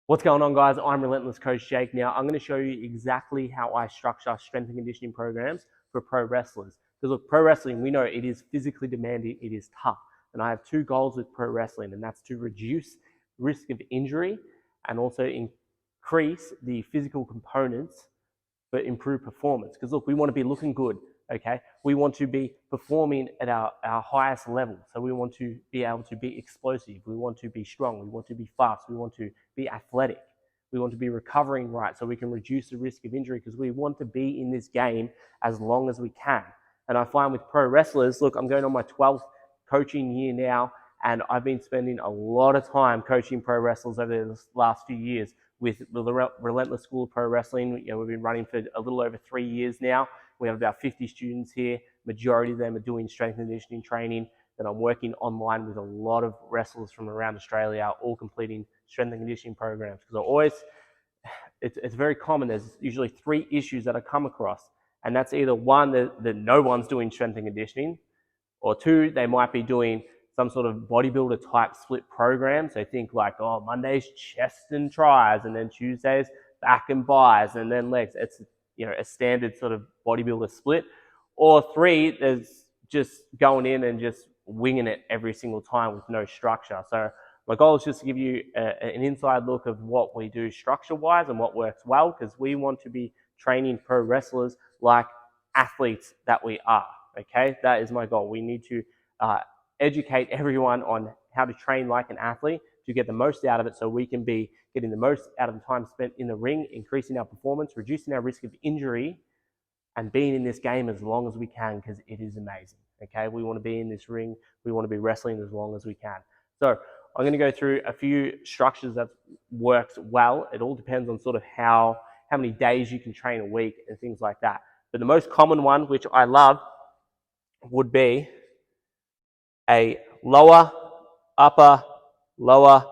What's going on, guys? I'm Relentless Coach Jake. Now, I'm going to show you exactly how I structure strength and conditioning programs for pro wrestlers. Because look, pro wrestling, we know it is physically demanding, it is tough. And I have two goals with pro wrestling, and that's to reduce risk of injury and also increase the physical components but improve performance. Because look, we want to be looking good, okay? We want to be performing at our highest level. So we want to be able to be explosive. We want to be strong. We want to be fast. We want to be athletic. We want to be recovering right so we can reduce the risk of injury because we want to be in this game as long as we can. And I find with pro wrestlers, look, I'm going on my 12th coaching year now, and I've been spending a lot of time coaching pro wrestlers over the last few years with the Relentless School of Pro Wrestling. We've been running for a little over 3 years now. We have about 50 students here. Majority of them are doing strength and conditioning training. And I'm working online with a lot of wrestlers from around Australia, all completing strength and conditioning programs. Because it's very common. There's usually 3 issues that I come across. And that's either one, that no one's doing strength and conditioning, or 2, they might be doing some sort of bodybuilder type split program. So think like, oh, Monday's chest and tries, and then Tuesday's back and bis, and then legs. It's a standard sort of bodybuilder split. Or 3, there's just going in and just winging it every single time with no structure. So my goal is just to give you an inside look of what we do structure-wise and what works well, because we want to be training pro wrestlers like athletes that we are. Okay, that is my goal. We need to educate everyone on how to train like an athlete to get the most out of it, so we can be getting the most out of the time spent in the ring, increasing our performance, reducing our risk of injury, and being in this game as long as we can, because it is amazing. Okay, we want to be in this ring, we want to be wrestling as long as we can. So I'm going to go through a few structures that works well. It all depends on sort of how many days you can train a week and things like that. But the most common one, which I love, would be a lower, upper, lower,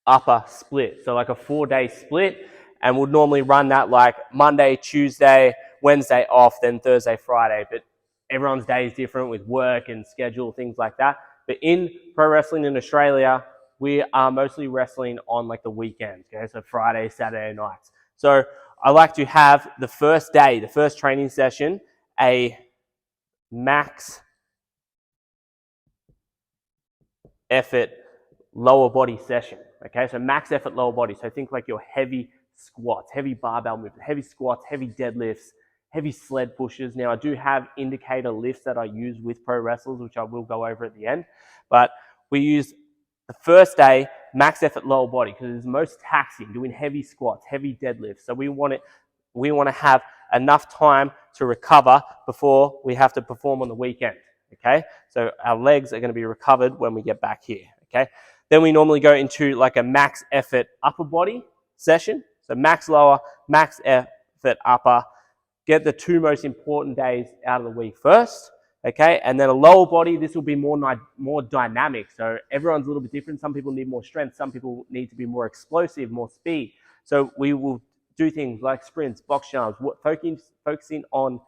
upper split. So like a 4-day split, and would normally run that like Monday, Tuesday, Wednesday off, then Thursday, Friday. But everyone's day is different with work and schedule, things like that. But in pro wrestling in Australia, we are mostly wrestling on like the weekends, okay? So Friday, Saturday nights. So I like to have the first day, the first training session, a max effort lower body session. Okay, so max effort lower body. So think like your heavy squats, heavy barbell movement, heavy squats, heavy deadlifts, heavy sled pushes. Now I do have indicator lifts that I use with pro wrestlers, which I will go over at the end. But we use the first day max effort lower body because it's most taxing, doing heavy squats, heavy deadlifts. So we want to have enough time to recover before we have to perform on the weekend. Okay, so our legs are going to be recovered when we get back here. Okay, then we normally go into like a max effort upper body session. So max lower, max effort upper. Get the 2 most important days out of the week first. Okay, and then a lower body, this will be more dynamic. So everyone's a little bit different. Some people need more strength. Some people need to be more explosive, more speed. So we will do things like sprints, box jumps, focusing on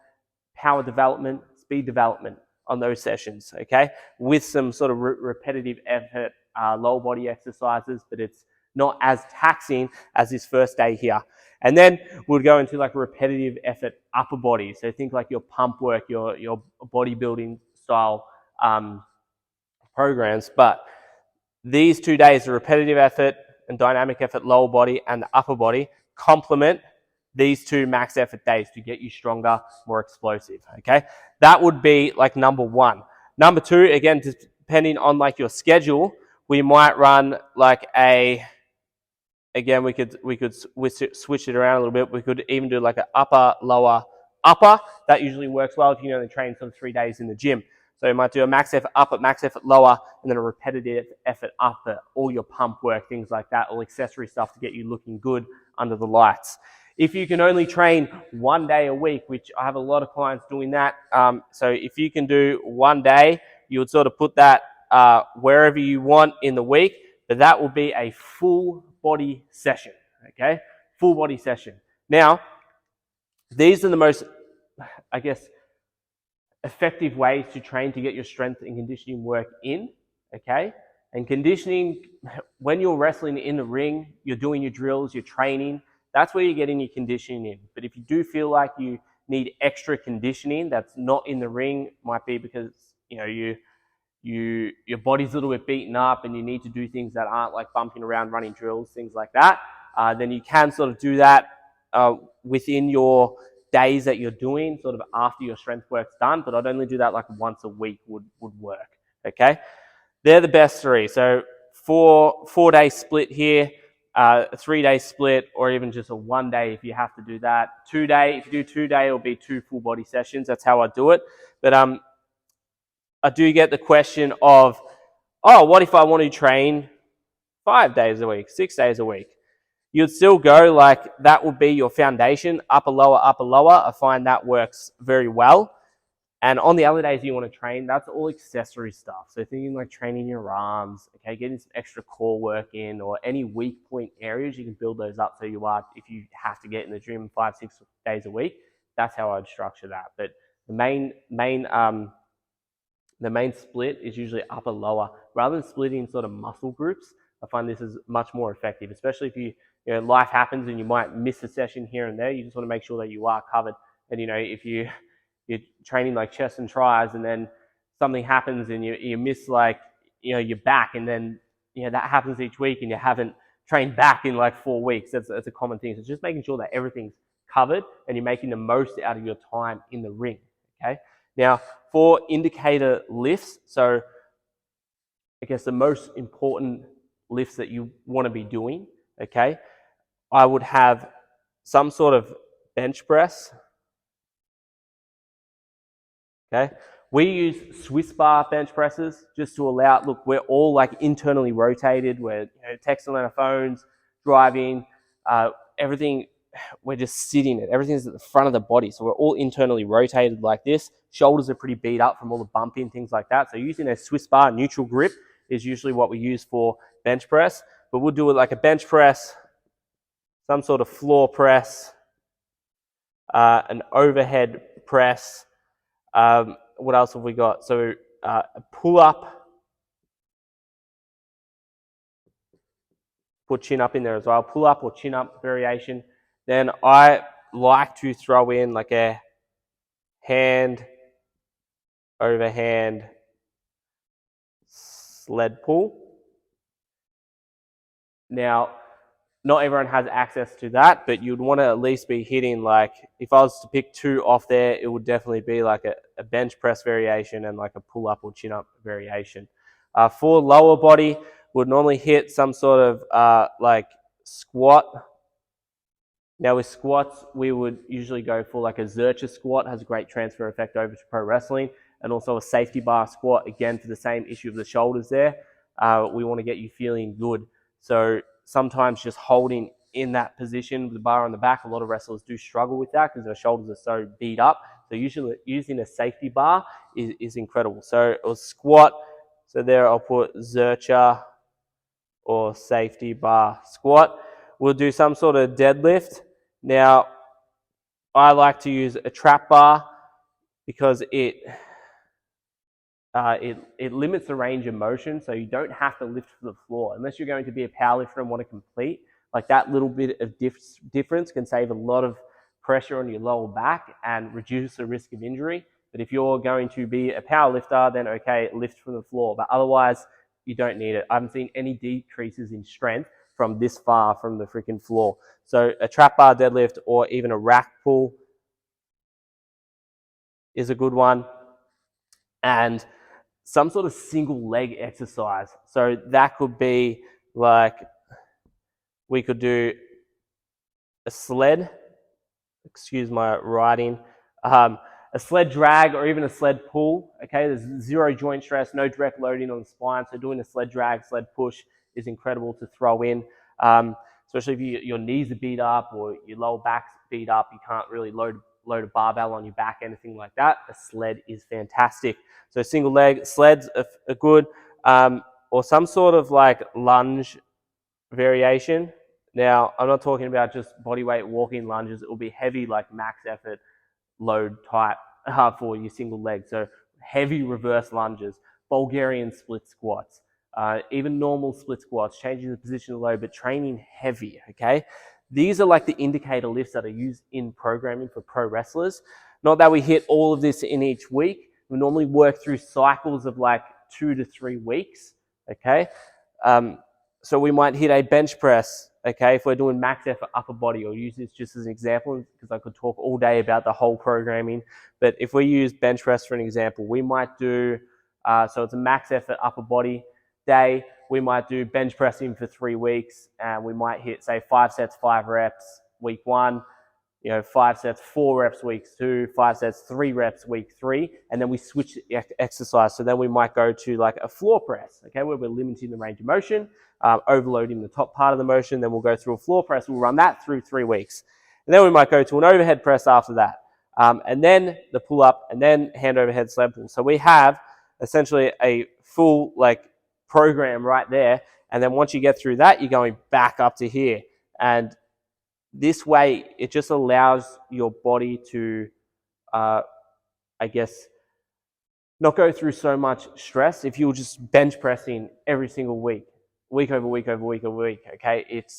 power development, speed development on those sessions, okay? With some sort of repetitive effort, lower body exercises, but it's not as taxing as this first day here. And then we'll go into like repetitive effort upper body. So think like your pump work, your bodybuilding style programs. But these 2 days, the repetitive effort and dynamic effort lower body and the upper body, complement these 2 max effort days to get you stronger, more explosive, okay? That would be like number 1. Number 2, again, depending on like your schedule, we might run like again, we could switch it around a little bit. We could even do like an upper, lower, upper. That usually works well if you only train sort of 3 days in the gym. So you might do a max effort upper, max effort lower, and then a repetitive effort upper, all your pump work, things like that, all accessory stuff to get you looking good under the lights. If you can only train 1 day a week, which I have a lot of clients doing that, so if you can do 1 day, you would sort of put that wherever you want in the week, but that will be a full body session, okay? Full body session. Now, these are the most, I guess, effective ways to train to get your strength and conditioning work in, okay? And conditioning, when you're wrestling in the ring, you're doing your drills, you're training, that's where you're getting your conditioning in. But if you do feel like you need extra conditioning that's not in the ring, might be because your body's a little bit beaten up and you need to do things that aren't like bumping around, running drills, things like that, then you can sort of do that within your days that you're doing, sort of after your strength work's done. But I'd only do that like once a week would work. Okay, they're the best three. So 4-day split here, a 3-day split, or even just a 1 day if you have to do that. 2-day, if you do 2-day, it'll be 2 full body sessions. That's how I do it. But I do get the question of, oh, what if I want to train 5 days a week, 6 days a week? You'd still go like that would be your foundation, upper, lower, upper, lower. I find that works very well. And on the other days you want to train, that's all accessory stuff. So thinking like training your arms, okay, getting some extra core work in, or any weak point areas, you can build those up so you are, if you have to get in the gym 5-6 days a week, that's how I'd structure that. But the main split is usually upper lower. Rather than splitting sort of muscle groups, I find this is much more effective, especially if life happens and you might miss a session here and there. You just want to make sure that you are covered. And if you're training like chest and tris and then something happens and you miss like your back, and then that happens each week and you haven't trained back in like 4 weeks. That's a common thing. So just making sure that everything's covered and you're making the most out of your time in the ring. Okay. Now, for indicator lifts, so I guess the most important lifts that you want to be doing, okay, I would have some sort of bench press. Okay, we use Swiss bar bench presses just to allow, look, we're all like internally rotated, we're texting on our phones, driving, everything, we're just sitting it. Everything's at the front of the body. So we're all internally rotated like this. Shoulders are pretty beat up from all the bumping, things like that. So using a Swiss bar neutral grip is usually what we use for bench press. But we'll do it like a bench press, some sort of floor press, an overhead press. What else have we got? So a pull up, put chin up in there as well. Pull up or chin up variation. Then I like to throw in like a hand over hand sled pull. Now, not everyone has access to that, but you'd want to at least be hitting, like, if I was to pick 2 off there, it would definitely be like a bench press variation and like a pull up or chin up variation. For lower body, would normally hit some sort of like squat. Now with squats, we would usually go for like a Zercher squat, has a great transfer effect over to pro wrestling, and also a safety bar squat, again for the same issue of the shoulders there. We want to get you feeling good. So sometimes just holding in that position with the bar on the back, a lot of wrestlers do struggle with that because their shoulders are so beat up. So usually using a safety bar is incredible. So it was squat. So there I'll put Zercher or safety bar squat. We'll do some sort of deadlift. Now, I like to use a trap bar because it limits the range of motion, so you don't have to lift to the floor unless you're going to be a powerlifter and want to complete. Like that little bit of difference can save a lot of pressure on your lower back and reduce the risk of injury. But if you're going to be a powerlifter, then okay, lift from the floor. But otherwise, you don't need it. I haven't seen any decreases in strength from this far from the freaking floor. So a trap bar deadlift or even a rack pull is a good one. And some sort of single leg exercise. So that could be like, we could do a sled, excuse my writing, a sled drag or even a sled pull. Okay, there's zero joint stress, no direct loading on the spine. So doing a sled drag, sled push is incredible to throw in. Especially if your knees are beat up or your lower back's beat up, you can't really load a barbell on your back, anything like that. A sled is fantastic. So single leg sleds are good, or some sort of like lunge variation. Now, I'm not talking about just body weight walking lunges. It will be heavy, like max effort load type for your single leg. So heavy reverse lunges, Bulgarian split squats, even normal split squats, changing the position of load, but training heavy, okay? These are like the indicator lifts that are used in programming for pro wrestlers. Not that we hit all of this in each week. We normally work through cycles of like 2 to 3 weeks, okay? So we might hit a bench press, okay, if we're doing max effort upper body, or use this just as an example because I could talk all day about the whole programming. But if we use bench press for an example, we might do, so it's a max effort upper body day. We might do bench pressing for 3 weeks, and we might hit, say, 5 sets, 5 reps week 1, 5 sets, 4 reps week 2, 5 sets, 3 reps week 3, and then we switch the exercise. So then we might go to like a floor press, okay, where we're limiting the range of motion, overloading the top part of the motion. Then we'll go through a floor press. We'll run that through 3 weeks. And then we might go to an overhead press after that. And then the pull up, and then hand overhead sled pull. So we have essentially a full like program right there. And then once you get through that, you're going back up to here. And this way, it just allows your body to, I guess, not go through so much stress. If you're just bench pressing every single week, week over week over week over week, okay, it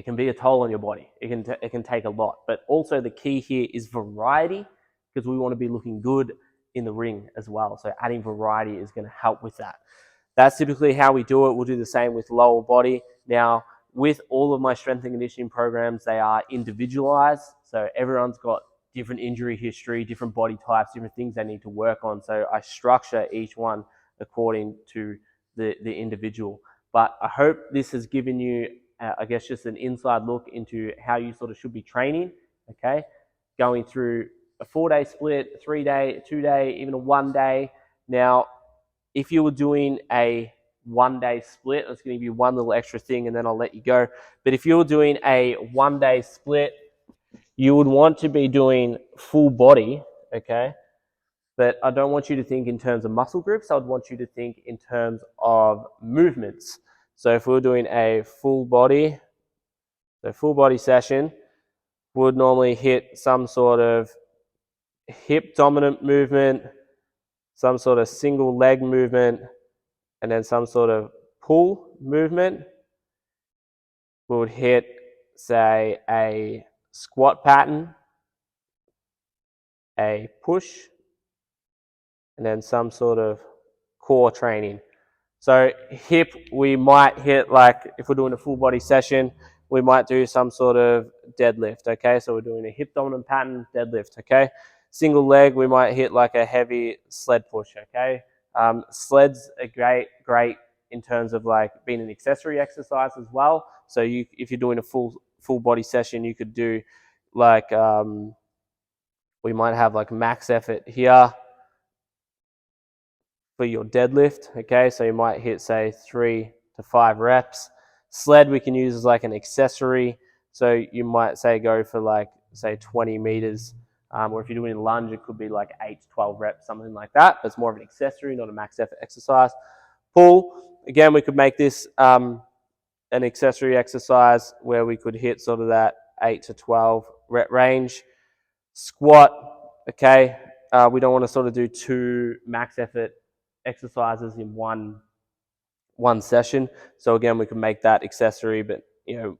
can be a toll on your body. It can take a lot. But also the key here is variety, because we want to be looking good in the ring as well. So adding variety is going to help with that. That's typically how we do it. We'll do the same with lower body. Now, with all of my strength and conditioning programs, they are individualized. So everyone's got different injury history, different body types, different things they need to work on. So I structure each one according to the individual. But I hope this has given you, I guess, just an inside look into how you sort of should be training, okay? Going through a 4-day split, a 3-day, a 2-day, even a 1-day. Now, if you were doing a 1-day split, let's give you one little extra thing and then I'll let you go. But if you were doing a 1-day split, you would want to be doing full body, okay? But I don't want you to think in terms of muscle groups. I would want you to think in terms of movements. So if we were doing a full body session, we would normally hit some sort of hip dominant movement, some sort of single leg movement, and then some sort of pull movement. We would hit, say, a squat pattern, a push, and then some sort of core training. So hip, we might hit, like if we're doing a full body session, we might do some sort of deadlift, okay? So we're doing a hip dominant pattern, deadlift, okay? Single leg, we might hit like a heavy sled push, okay? Sleds are great in terms of like being an accessory exercise as well. So if you're doing a full body session, you could do like, we might have like max effort here for your deadlift, okay? So you might hit, say, 3 to 5 reps. Sled we can use as like an accessory. So you might, say, go for like, say, 20 meters. Or if you're doing a lunge, it could be like 8 to 12 reps, something like that. But it's more of an accessory, not a max effort exercise. Pull, again, we could make this an accessory exercise where we could hit sort of that 8 to 12 rep range. Squat, okay, we don't want to sort of do 2 max effort exercises in one session. So again, we can make that accessory, but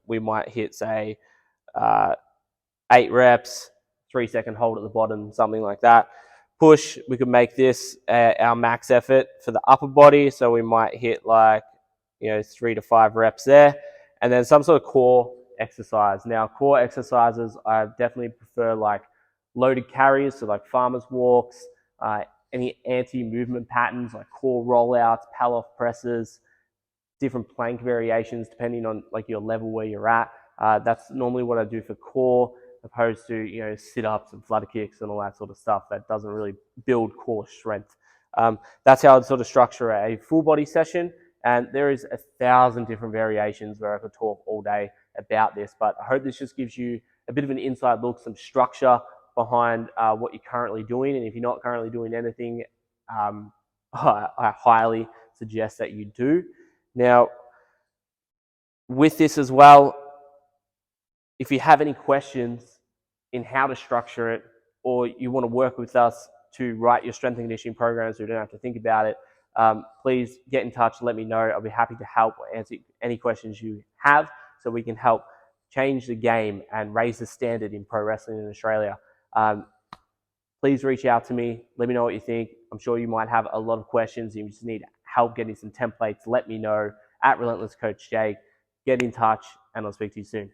we might hit, say, 8 reps, 3-second hold at the bottom, something like that. Push, we could make this our max effort for the upper body. So we might hit like 3 to 5 reps there, and then some sort of core exercise. Now, core exercises, I definitely prefer like loaded carries, so like farmer's walks, any anti-movement patterns like core rollouts, Pallof presses, different plank variations depending on like your level where you're at. That's normally what I do for core, opposed to sit-ups and flutter kicks and all that sort of stuff that doesn't really build core strength. That's how I'd sort of structure a full body session, and there is 1,000 different variations where I could talk all day about this, but I hope this just gives you a bit of an inside look, some structure behind what you're currently doing. And if you're not currently doing anything, I highly suggest that you do. Now, with this as well, if you have any questions in how to structure it, or you want to work with us to write your strength and conditioning programs so you don't have to think about it, please get in touch, let me know. I'll be happy to help or answer any questions you have so we can help change the game and raise the standard in pro wrestling in Australia. Please reach out to me. Let me know what you think. I'm sure you might have a lot of questions. You just need help getting some templates. Let me know at Relentless Coach Jake. Get in touch, and I'll speak to you soon.